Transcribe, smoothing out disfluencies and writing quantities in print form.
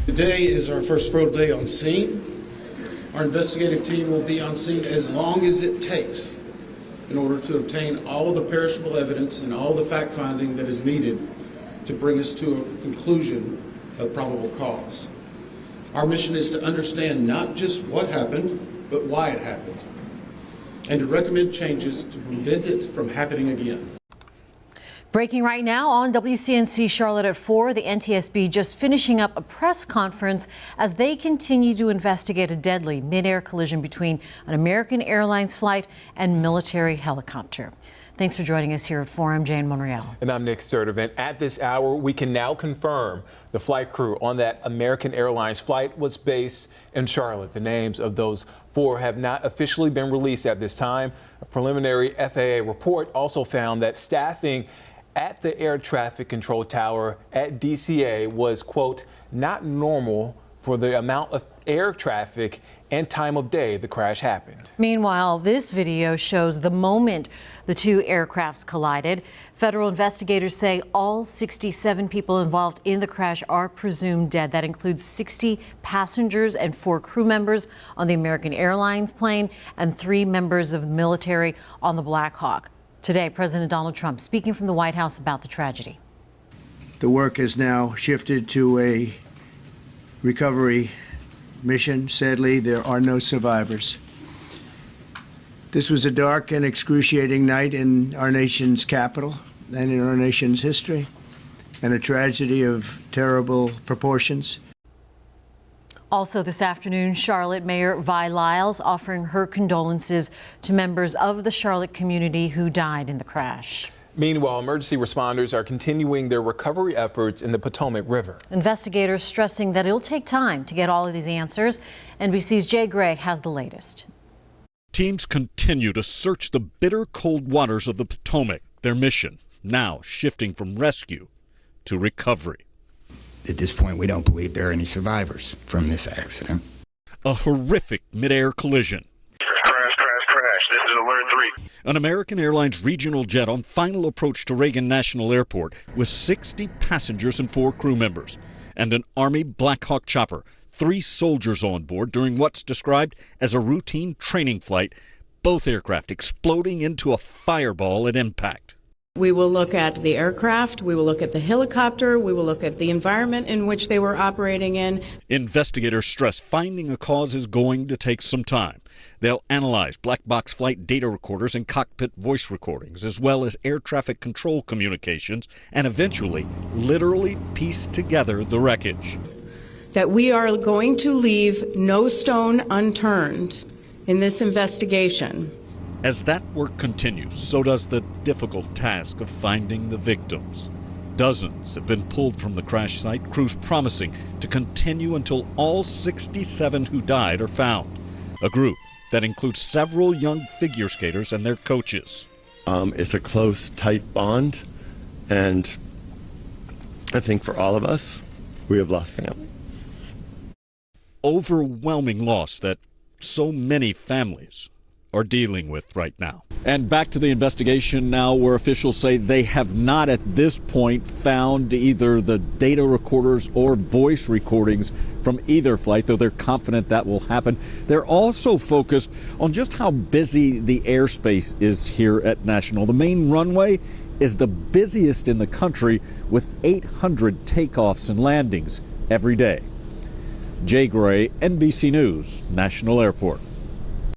Today is our first full day on scene. Our investigative team will be on scene as long as it takes in order to obtain all the perishable evidence and all the fact-finding that is needed to bring us to a conclusion of probable cause. Our mission is to understand not just what happened, but why it happened, and to recommend changes to prevent it from happening again. Breaking right now on WCNC Charlotte at 4, the NTSB just finishing up a press conference as they continue to investigate a deadly mid-air collision between an American Airlines flight and military helicopter. Thanks for joining us here at 4. I'm Jane Monreal. And I'm Nick Sturdivant. At this hour, we can now confirm the flight crew on that American Airlines flight was based in Charlotte. The names of those 4 have not officially been released at this time. A preliminary FAA report also found that staffing at the air traffic control tower at DCA was, quote, not normal for the amount of air traffic and time of day the crash happened. Meanwhile, this video shows the moment the two aircrafts collided. Federal investigators say all 67 people involved in the crash are presumed dead. That includes 60 passengers and 4 crew members on the American Airlines plane and 3 members of the military on the Black Hawk. Today, President Donald Trump speaking from the White House about the tragedy. The work has now shifted to a recovery mission. Sadly, there are no survivors. This was a dark and excruciating night in our nation's capital and in our nation's history, and a tragedy of terrible proportions. Also this afternoon, Charlotte Mayor Vi Lyles offering her condolences to members of the Charlotte community who died in the crash. Meanwhile, emergency responders are continuing their recovery efforts in the Potomac River. Investigators stressing that it'll take time to get all of these answers. NBC's Jay Gray has the latest. Teams continue to search the bitter cold waters of the Potomac. Their mission now shifting from rescue to recovery. At this point, we don't believe there are any survivors from this accident. A horrific midair collision. Crash. This is Alert 3. An American Airlines regional jet on final approach to Reagan National Airport with 60 passengers and 4 crew members, and an Army Black Hawk chopper, 3 soldiers on board during what's described as a routine training flight, both aircraft exploding into a fireball at impact. We will look at the aircraft, we will look at the helicopter, we will look at the environment in which they were operating in. Investigators stress finding a cause is going to take some time. They'll analyze black box flight data recorders and cockpit voice recordings, as well as air traffic control communications, and eventually literally piece together the wreckage. That we are going to leave no stone unturned in this investigation. As that work continues, so does the difficult task of finding the victims. Dozens have been pulled from the crash site, crews promising to continue until all 67 who died are found. A group that includes several young figure skaters and their coaches. It's a close, tight bond, and I think for all of us, we have lost family. Overwhelming loss that so many families are dealing with right now. And back to the investigation now, where officials say they have not at this point found either the data recorders or voice recordings from either flight, though they're confident that will happen. They're also focused on just how busy the airspace is here at National. The main runway is the busiest in the country with 800 takeoffs and landings every day. Jay Gray, NBC News, National Airport.